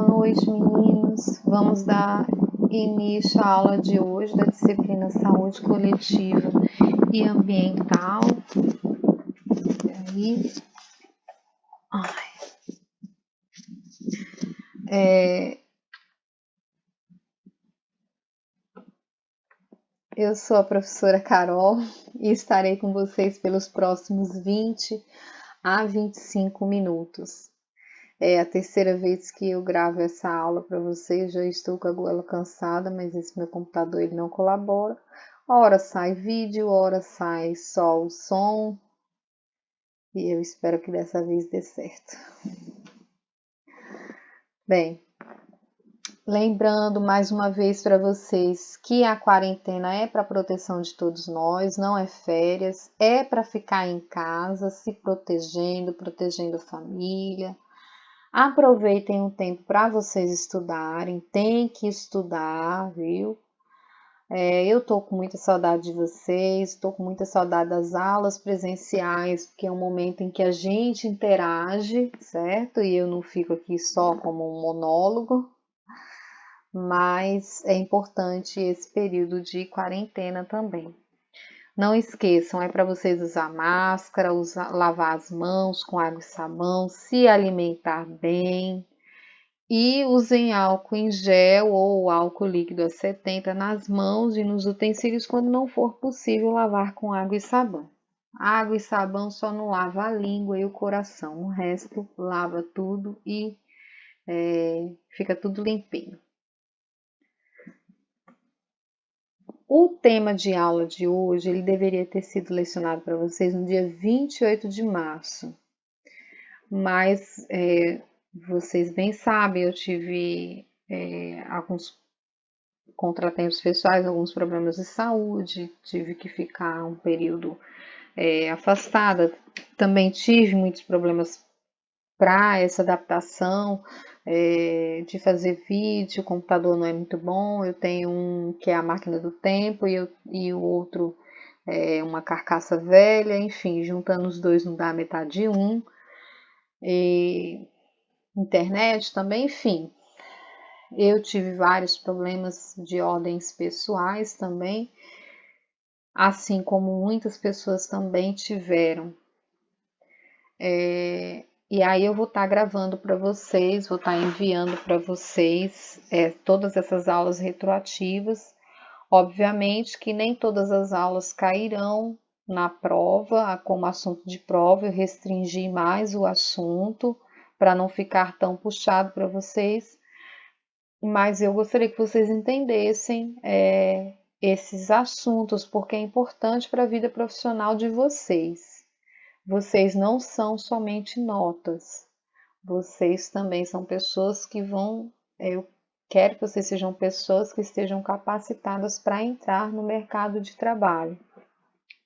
Boa noite, meninos. Vamos dar início à aula de hoje da disciplina Saúde Coletiva e Ambiental. Peraí. Eu sou a professora Carol e estarei com vocês pelos próximos 20 a 25 minutos. É a terceira vez que eu gravo essa aula para vocês, já estou com a goela cansada, mas esse meu computador ele não colabora. Hora sai vídeo, hora sai só o som, e eu espero que dessa vez dê certo. Bem, lembrando mais uma vez para vocês que a quarentena é para proteção de todos nós, não é férias, é para ficar em casa, se protegendo a família. Aproveitem o tempo para vocês estudarem, tem que estudar, viu? Eu tô com muita saudade de vocês, tô com muita saudade das aulas presenciais, porque é um momento em que a gente interage, certo? E eu não fico aqui só como um monólogo, mas é importante esse período de quarentena também. Não esqueçam, é para vocês usar máscara, lavar as mãos com água e sabão, se alimentar bem e usem álcool em gel ou álcool líquido a 70 nas mãos e nos utensílios quando não for possível lavar com água e sabão. Água e sabão só não lava a língua e o coração, o resto lava tudo e fica tudo limpinho. O tema de aula de hoje, ele deveria ter sido lecionado para vocês no dia 28 de março, mas vocês bem sabem, eu tive alguns contratempos pessoais, alguns problemas de saúde, tive que ficar um período afastada, também tive muitos problemas para essa adaptação, de fazer vídeo, o computador não é muito bom, eu tenho um que é a máquina do tempo e o outro é uma carcaça velha, enfim, juntando os dois não dá metade de um, e internet também, enfim. Eu tive vários problemas de ordens pessoais também, assim como muitas pessoas também tiveram. E aí eu vou estar gravando para vocês, vou estar enviando para vocês todas essas aulas retroativas. Obviamente que nem todas as aulas cairão na prova, como assunto de prova, eu restringi mais o assunto para não ficar tão puxado para vocês, mas eu gostaria que vocês entendessem esses assuntos, porque é importante para a vida profissional de vocês. Vocês não são somente notas, vocês também são pessoas que eu quero que vocês sejam pessoas que estejam capacitadas para entrar no mercado de trabalho.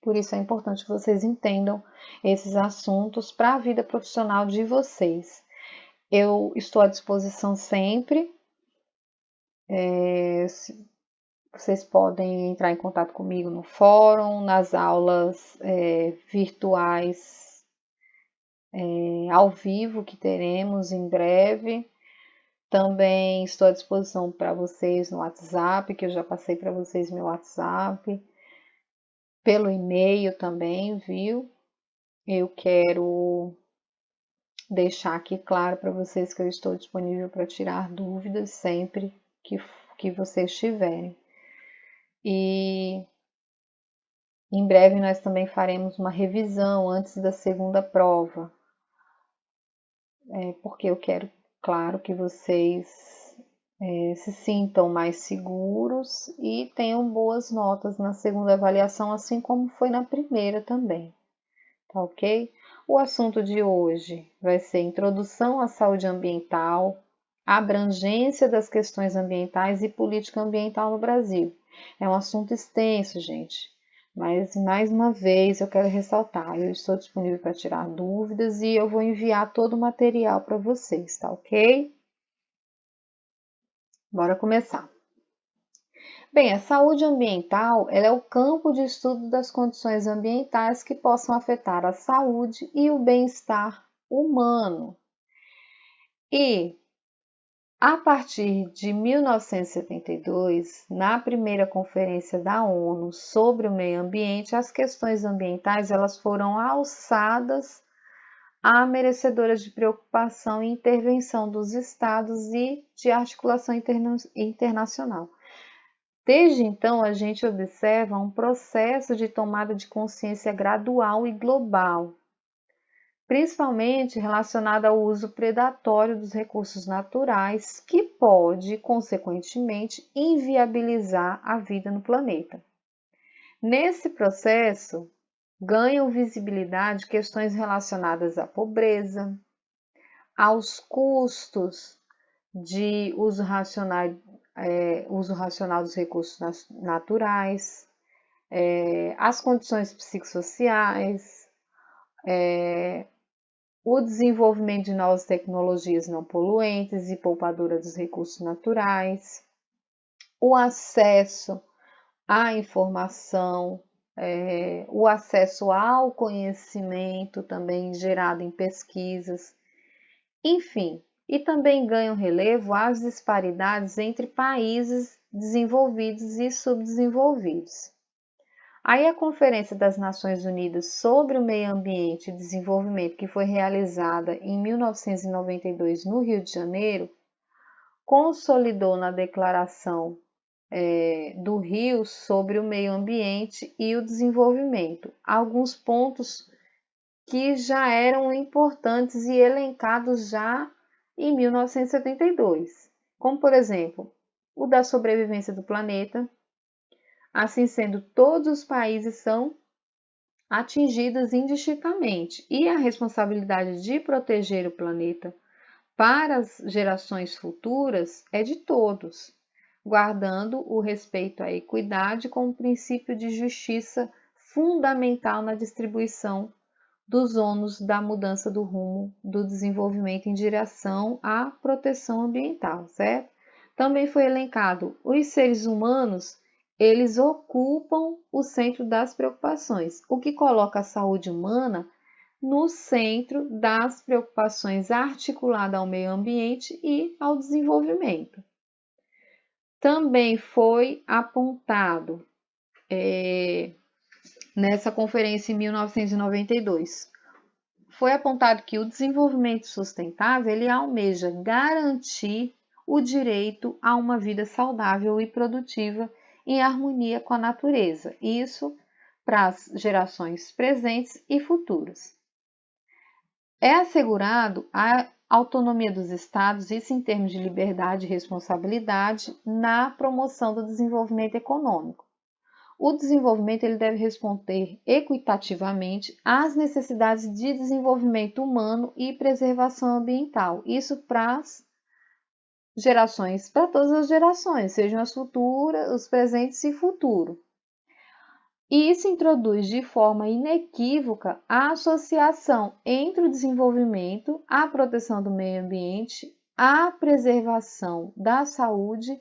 Por isso é importante que vocês entendam esses assuntos para a vida profissional de vocês. Eu estou à disposição sempre. Vocês podem entrar em contato comigo no fórum, nas aulas virtuais ao vivo que teremos em breve. Também estou à disposição para vocês no WhatsApp, que eu já passei para vocês meu WhatsApp, pelo e-mail também, viu? Eu quero deixar aqui claro para vocês que eu estou disponível para tirar dúvidas sempre que vocês tiverem. E em breve nós também faremos uma revisão antes da segunda prova, porque eu quero, claro, que vocês se sintam mais seguros e tenham boas notas na segunda avaliação, assim como foi na primeira também, tá ok? O assunto de hoje vai ser Introdução à Saúde Ambiental, abrangência das questões ambientais e política ambiental no Brasil. É um assunto extenso, gente, mas mais uma vez eu quero ressaltar, eu estou disponível para tirar dúvidas e eu vou enviar todo o material para vocês, tá ok? Bora começar. Bem, a saúde ambiental ela é o campo de estudo das condições ambientais que possam afetar a saúde e o bem-estar humano. E A partir de 1972, na primeira conferência da ONU sobre o meio ambiente, as questões ambientais elas foram alçadas a merecedoras de preocupação e intervenção dos estados e de articulação internacional. Desde então, a gente observa um processo de tomada de consciência gradual e global, principalmente relacionado ao uso predatório dos recursos naturais, que pode, consequentemente, inviabilizar a vida no planeta. Nesse processo, ganham visibilidade questões relacionadas à pobreza, aos custos de uso racional dos recursos naturais, as condições psicossociais, o desenvolvimento de novas tecnologias não poluentes e poupadoras dos recursos naturais, o acesso à informação, o acesso ao conhecimento também gerado em pesquisas, enfim, e também ganham relevo as disparidades entre países desenvolvidos e subdesenvolvidos. Aí a Conferência das Nações Unidas sobre o Meio Ambiente e Desenvolvimento, que foi realizada em 1992 no Rio de Janeiro, consolidou na Declaração do Rio sobre o Meio Ambiente e o Desenvolvimento alguns pontos que já eram importantes e elencados já em 1972, como por exemplo, o da sobrevivência do planeta. Assim sendo, todos os países são atingidos indistintamente e a responsabilidade de proteger o planeta para as gerações futuras é de todos, guardando o respeito à equidade como princípio de justiça fundamental na distribuição dos ônus da mudança do rumo do desenvolvimento em direção à proteção ambiental, certo? Também foi elencado os seres humanos, eles ocupam o centro das preocupações, o que coloca a saúde humana no centro das preocupações articuladas ao meio ambiente e ao desenvolvimento. Também foi apontado nessa conferência em 1992, foi apontado que o desenvolvimento sustentável ele almeja garantir o direito a uma vida saudável e produtiva em harmonia com a natureza, isso para as gerações presentes e futuras. É assegurado a autonomia dos estados, isso em termos de liberdade e responsabilidade, na promoção do desenvolvimento econômico. O desenvolvimento ele deve responder equitativamente às necessidades de desenvolvimento humano e preservação ambiental. Isso para as gerações, para todas as gerações, sejam as futuras, os presentes e futuro. E isso introduz de forma inequívoca a associação entre o desenvolvimento, a proteção do meio ambiente, a preservação da saúde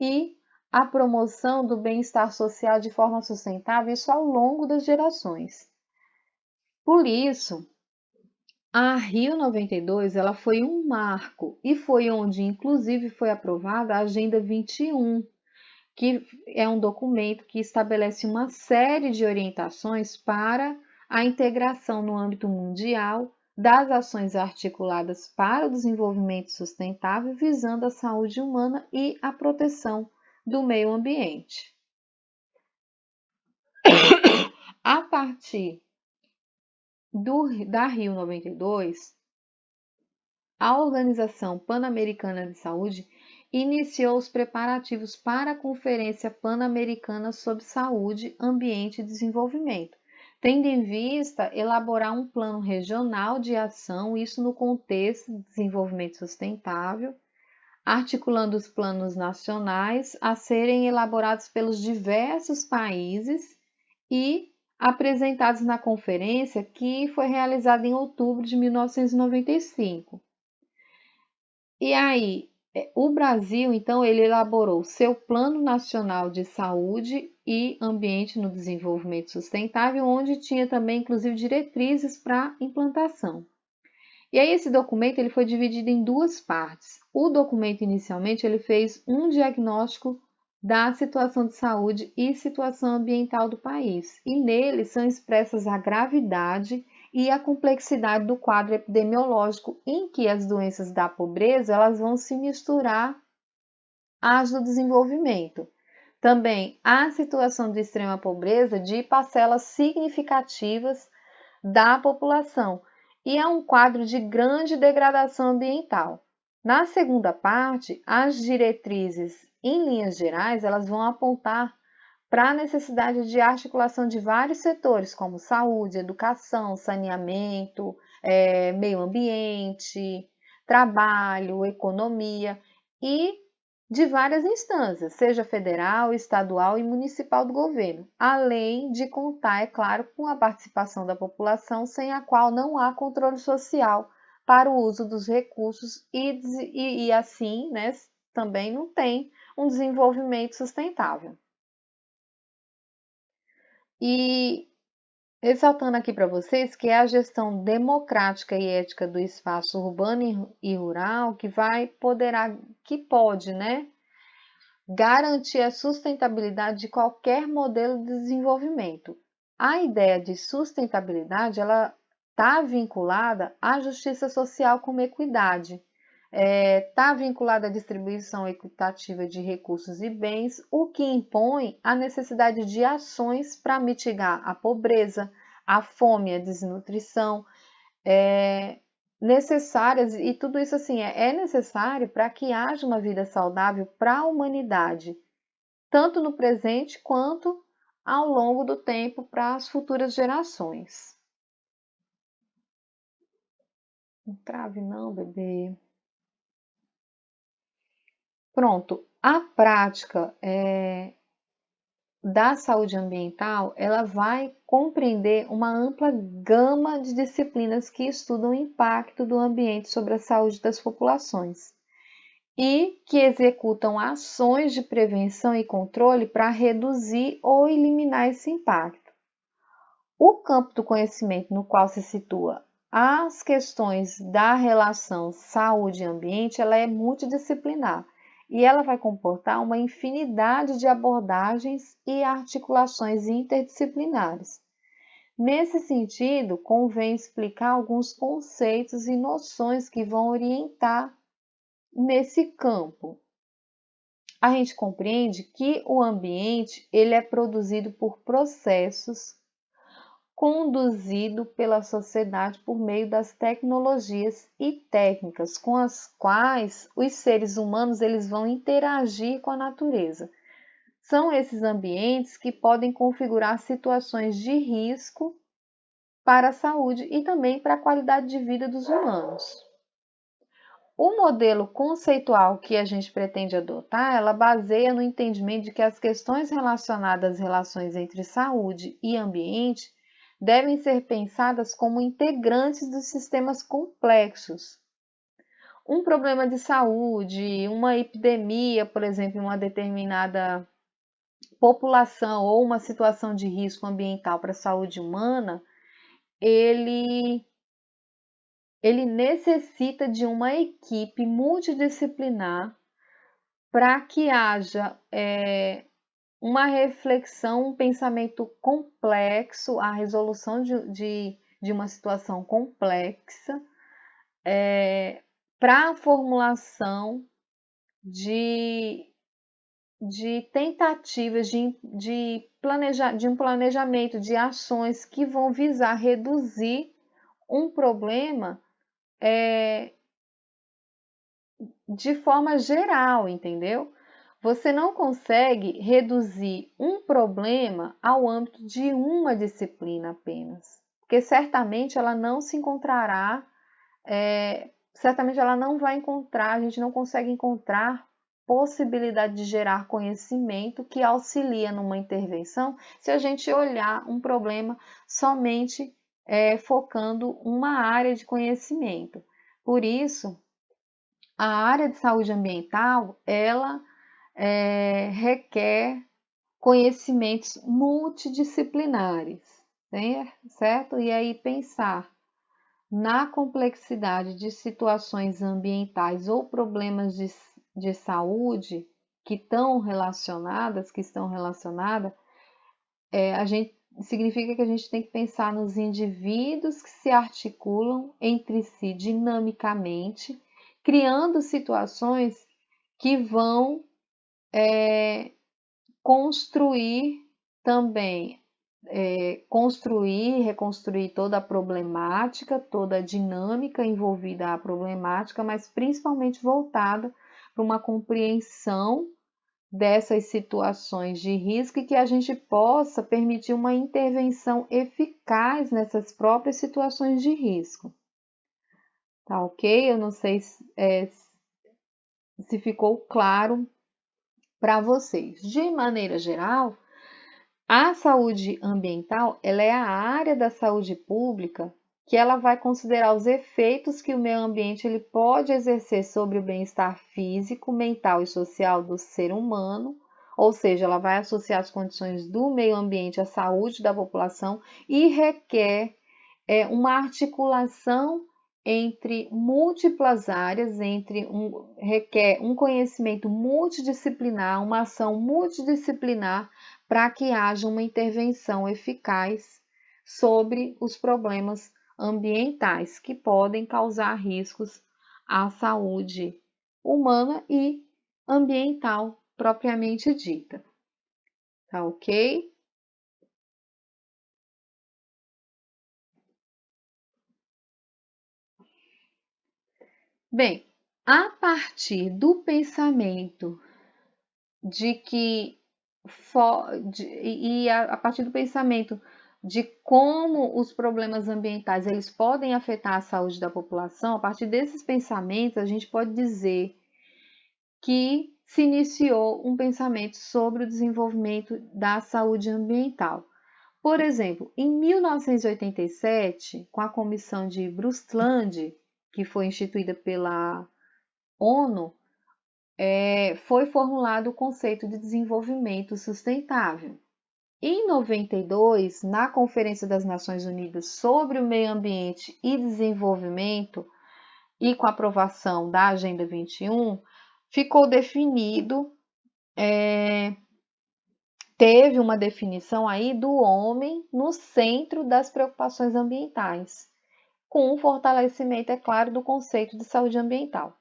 e a promoção do bem-estar social de forma sustentável, isso ao longo das gerações. Por isso, a Rio 92 ela foi um marco e foi onde, inclusive, foi aprovada a Agenda 21, que é um documento que estabelece uma série de orientações para a integração no âmbito mundial das ações articuladas para o desenvolvimento sustentável, visando a saúde humana e a proteção do meio ambiente. A partir da Rio 92, a Organização Pan-Americana de Saúde iniciou os preparativos para a Conferência Pan-Americana sobre Saúde, Ambiente e Desenvolvimento, tendo em vista elaborar um plano regional de ação, isso no contexto de desenvolvimento sustentável, articulando os planos nacionais a serem elaborados pelos diversos países e apresentados na conferência que foi realizada em outubro de 1995. E aí, o Brasil, então, ele elaborou seu Plano Nacional de Saúde e Ambiente no Desenvolvimento Sustentável, onde tinha também, inclusive, diretrizes para implantação. E aí esse documento ele foi dividido em duas partes. O documento inicialmente ele fez um diagnóstico da situação de saúde e situação ambiental do país. E nele são expressas a gravidade e a complexidade do quadro epidemiológico em que as doenças da pobreza elas vão se misturar às do desenvolvimento. Também a situação de extrema pobreza de parcelas significativas da população e é um quadro de grande degradação ambiental. Na segunda parte, as diretrizes, em linhas gerais, elas vão apontar para a necessidade de articulação de vários setores, como saúde, educação, saneamento, meio ambiente, trabalho, economia e de várias instâncias, seja federal, estadual e municipal do governo, além de contar, é claro, com a participação da população, sem a qual não há controle social para o uso dos recursos e assim, né, também não tem um desenvolvimento sustentável. E ressaltando aqui para vocês que é a gestão democrática e ética do espaço urbano e rural que pode, né, garantir a sustentabilidade de qualquer modelo de desenvolvimento. A ideia de sustentabilidade ela está vinculada à justiça social como equidade, está vinculada à distribuição equitativa de recursos e bens, o que impõe a necessidade de ações para mitigar a pobreza, a fome, a desnutrição, necessárias, e tudo isso assim é necessário para que haja uma vida saudável para a humanidade, tanto no presente quanto ao longo do tempo para as futuras gerações. Não trave não, bebê. Pronto, a prática da saúde ambiental, ela vai compreender uma ampla gama de disciplinas que estudam o impacto do ambiente sobre a saúde das populações e que executam ações de prevenção e controle para reduzir ou eliminar esse impacto. O campo do conhecimento no qual se situa as questões da relação saúde e ambiente, ela é multidisciplinar e ela vai comportar uma infinidade de abordagens e articulações interdisciplinares. Nesse sentido, convém explicar alguns conceitos e noções que vão orientar nesse campo. A gente compreende que o ambiente ele é produzido por processos conduzido pela sociedade por meio das tecnologias e técnicas com as quais os seres humanos eles vão interagir com a natureza. São esses ambientes que podem configurar situações de risco para a saúde e também para a qualidade de vida dos humanos. O modelo conceitual que a gente pretende adotar, ela baseia no entendimento de que as questões relacionadas às relações entre saúde e ambiente devem ser pensadas como integrantes dos sistemas complexos. Um problema de saúde, uma epidemia, por exemplo, em uma determinada população ou uma situação de risco ambiental para a saúde humana, ele necessita de uma equipe multidisciplinar para que haja uma reflexão, um pensamento complexo, a resolução de uma situação complexa, para a formulação de, de tentativas de um planejamento de ações que vão visar reduzir um problema de forma geral, entendeu? Você não consegue reduzir um problema ao âmbito de uma disciplina apenas, porque certamente ela não se encontrará, certamente ela não vai encontrar, a gente não consegue encontrar possibilidade de gerar conhecimento que auxilia numa intervenção se a gente olhar um problema somente focando uma área de conhecimento. Por isso, a área de saúde ambiental, ela requer conhecimentos multidisciplinares, né? Certo? E aí pensar na complexidade de situações ambientais ou problemas de saúde que estão relacionadas, a gente significa que a gente tem que pensar nos indivíduos que se articulam entre si dinamicamente, criando situações que vão construir também, construir, reconstruir toda a problemática, toda a dinâmica envolvida à problemática, mas principalmente voltada para uma compreensão dessas situações de risco e que a gente possa permitir uma intervenção eficaz nessas próprias situações de risco. Tá ok? Eu não sei se ficou claro para vocês. De maneira geral, a saúde ambiental, ela é a área da saúde pública que ela vai considerar os efeitos que o meio ambiente ele pode exercer sobre o bem-estar físico, mental e social do ser humano, ou seja, ela vai associar as condições do meio ambiente à saúde da população e requer uma articulação entre múltiplas áreas, requer um conhecimento multidisciplinar, uma ação multidisciplinar para que haja uma intervenção eficaz sobre os problemas ambientais que podem causar riscos à saúde humana e ambiental propriamente dita. Tá ok? Bem, a partir do pensamento de que a partir do pensamento de como os problemas ambientais eles podem afetar a saúde da população, a partir desses pensamentos a gente pode dizer que se iniciou um pensamento sobre o desenvolvimento da saúde ambiental. Por exemplo, em 1987, com a Comissão de Brundtland, que foi instituída pela ONU, foi formulado o conceito de desenvolvimento sustentável. Em 92, na Conferência das Nações Unidas sobre o Meio Ambiente e Desenvolvimento, e com a aprovação da Agenda 21, ficou definido, teve uma definição aí do homem no centro das preocupações ambientais, com um fortalecimento, é claro, do conceito de saúde ambiental.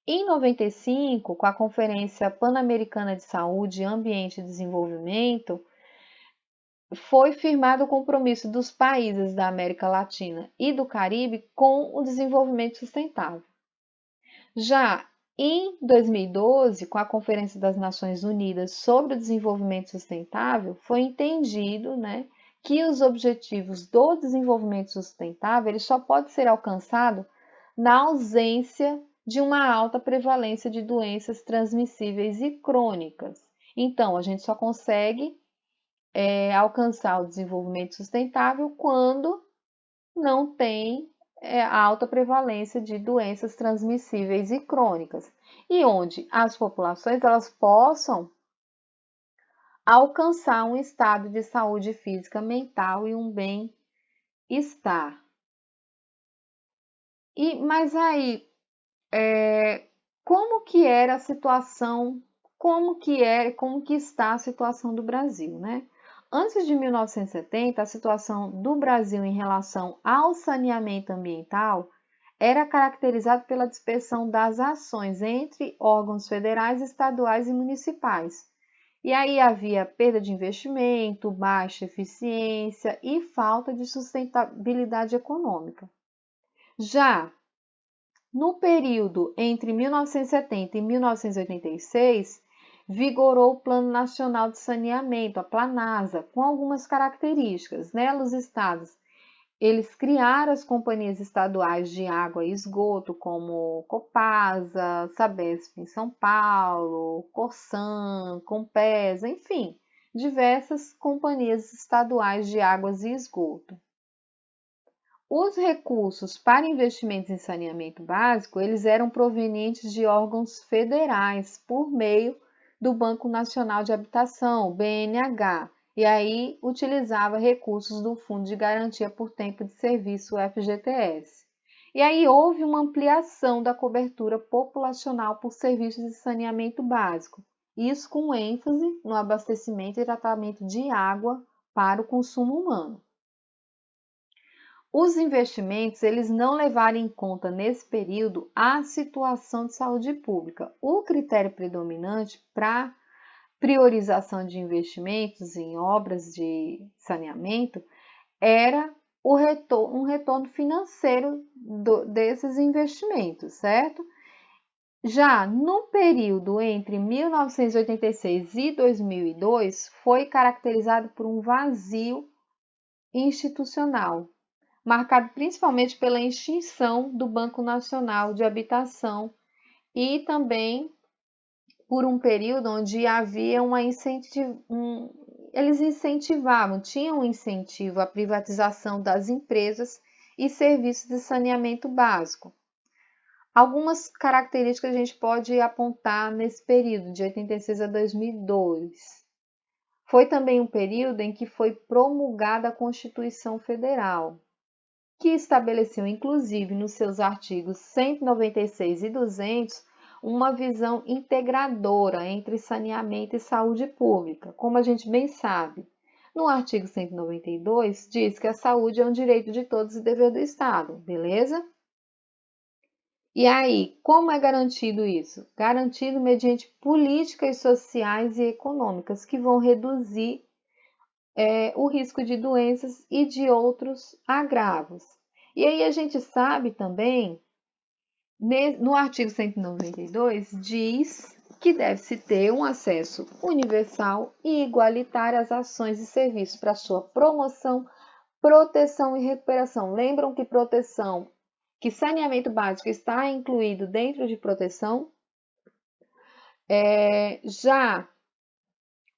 Em 95, com a Conferência Pan-Americana de Saúde, Ambiente e Desenvolvimento, foi firmado o compromisso dos países da América Latina e do Caribe com o desenvolvimento sustentável. Já em 2012, com a Conferência das Nações Unidas sobre o Desenvolvimento Sustentável, foi entendido, que os objetivos do desenvolvimento sustentável ele só pode ser alcançado na ausência de uma alta prevalência de doenças transmissíveis e crônicas. Então, a gente só consegue alcançar o desenvolvimento sustentável quando não tem a alta prevalência de doenças transmissíveis e crônicas, e onde as populações elas possam alcançar um estado de saúde física, mental e um bem-estar. Mas aí, como que era a situação, como que está a situação do Brasil, né? Antes de 1970, a situação do Brasil em relação ao saneamento ambiental era caracterizada pela dispersão das ações entre órgãos federais, estaduais e municipais. E aí havia perda de investimento, baixa eficiência e falta de sustentabilidade econômica. Já no período entre 1970 e 1986, vigorou o Plano Nacional de Saneamento, a Planasa, com algumas características. Os estados eles criaram as companhias estaduais de água e esgoto, como Copasa, Sabesp em São Paulo, Corsan, Compesa, enfim, diversas companhias estaduais de águas e esgoto. Os recursos para investimentos em saneamento básico, eles eram provenientes de órgãos federais por meio do Banco Nacional de Habitação, BNH, e aí utilizava recursos do Fundo de Garantia por Tempo de Serviço, FGTS. E aí houve uma ampliação da cobertura populacional por serviços de saneamento básico, isso com ênfase no abastecimento e tratamento de água para o consumo humano. Os investimentos, eles não levaram em conta nesse período a situação de saúde pública. O critério predominante para priorização de investimentos em obras de saneamento era um retorno financeiro desses investimentos, certo? Já no período entre 1986 e 2002, foi caracterizado por um vazio institucional, marcado principalmente pela extinção do Banco Nacional de Habitação e também por um período onde havia eles incentivavam, tinham um incentivo à privatização das empresas e serviços de saneamento básico. Algumas características a gente pode apontar nesse período, de 86 a 2002. Foi também um período em que foi promulgada a Constituição Federal, que estabeleceu, inclusive, nos seus artigos 196 e 200, uma visão integradora entre saneamento e saúde pública, como a gente bem sabe. No artigo 192, diz que a saúde é um direito de todos e dever do Estado, beleza? E aí, como é garantido isso? Garantido mediante políticas sociais e econômicas que vão reduzir o risco de doenças e de outros agravos. E aí a gente sabe também, no artigo 192, diz que deve-se ter um acesso universal e igualitário às ações e serviços para sua promoção, proteção e recuperação. Lembram que saneamento básico está incluído dentro de proteção? Já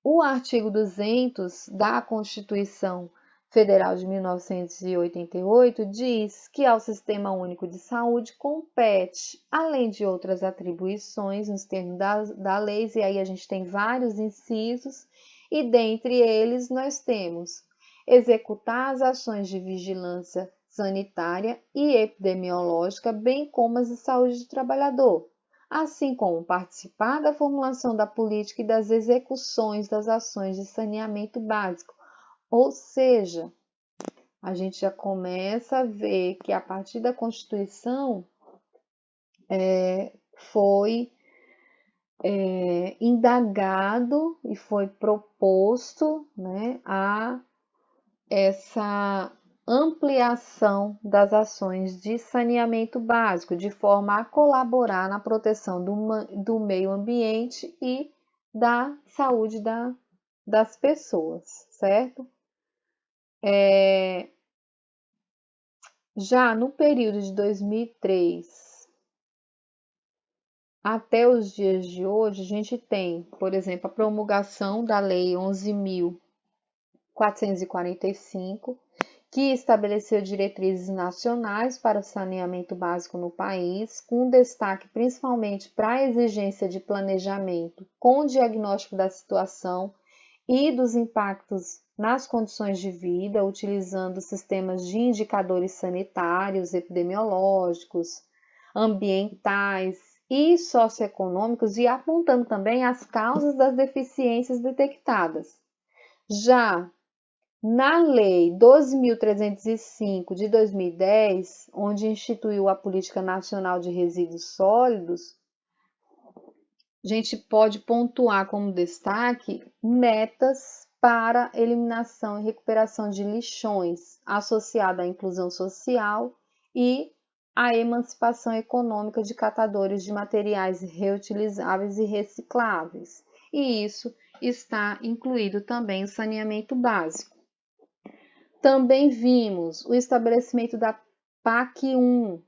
o artigo 200 da Constituição Federal de 1988 diz que ao Sistema Único de Saúde compete, além de outras atribuições nos termos da lei, e aí a gente tem vários incisos, e dentre eles nós temos executar as ações de vigilância sanitária e epidemiológica, bem como as de saúde do trabalhador, assim como participar da formulação da política e das execuções das ações de saneamento básico. Ou seja, a gente já começa a ver que a partir da Constituição foi indagado e foi proposto, né, a essa ampliação das ações de saneamento básico, de forma a colaborar na proteção do meio ambiente e da saúde das pessoas, certo? Já no período de 2003 até os dias de hoje, a gente tem, por exemplo, a promulgação da Lei 11.445, que estabeleceu diretrizes nacionais para o saneamento básico no país, com destaque principalmente para a exigência de planejamento com diagnóstico da situação e dos impactos nas condições de vida, utilizando sistemas de indicadores sanitários, epidemiológicos, ambientais e socioeconômicos, e apontando também as causas das deficiências detectadas. Já na Lei 12.305 de 2010, onde instituiu a Política Nacional de Resíduos Sólidos, a gente pode pontuar como destaque metas para eliminação e recuperação de lixões, associada à inclusão social e à emancipação econômica de catadores de materiais reutilizáveis e recicláveis. E isso está incluído também o saneamento básico. Também vimos o estabelecimento da PAC 1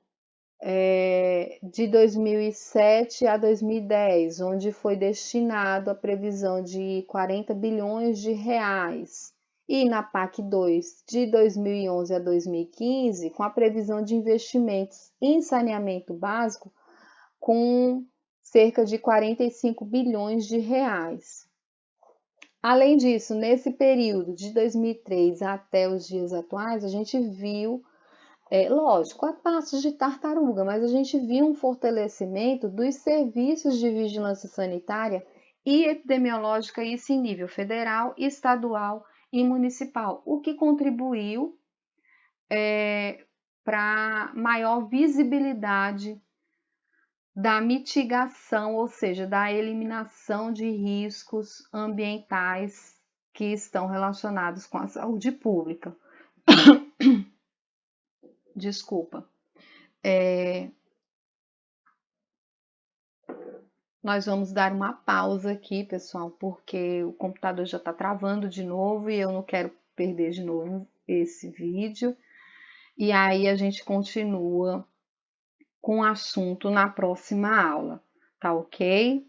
de 2007 a 2010, onde foi destinado a previsão de 40 bilhões de reais. E na PAC 2 de 2011 a 2015, com a previsão de investimentos em saneamento básico com cerca de 45 bilhões de reais. Além disso, nesse período de 2003 até os dias atuais, a gente viu Lógico, a passos de tartaruga, mas a gente viu um fortalecimento dos serviços de vigilância sanitária e epidemiológica, isso em nível federal, estadual e municipal, o que contribuiu para maior visibilidade da mitigação, ou seja, da eliminação de riscos ambientais que estão relacionados com a saúde pública. Desculpa. Nós vamos dar uma pausa aqui, pessoal, porque o computador já está travando de novo e eu não quero perder de novo esse vídeo. E aí a gente continua com o assunto na próxima aula, tá ok?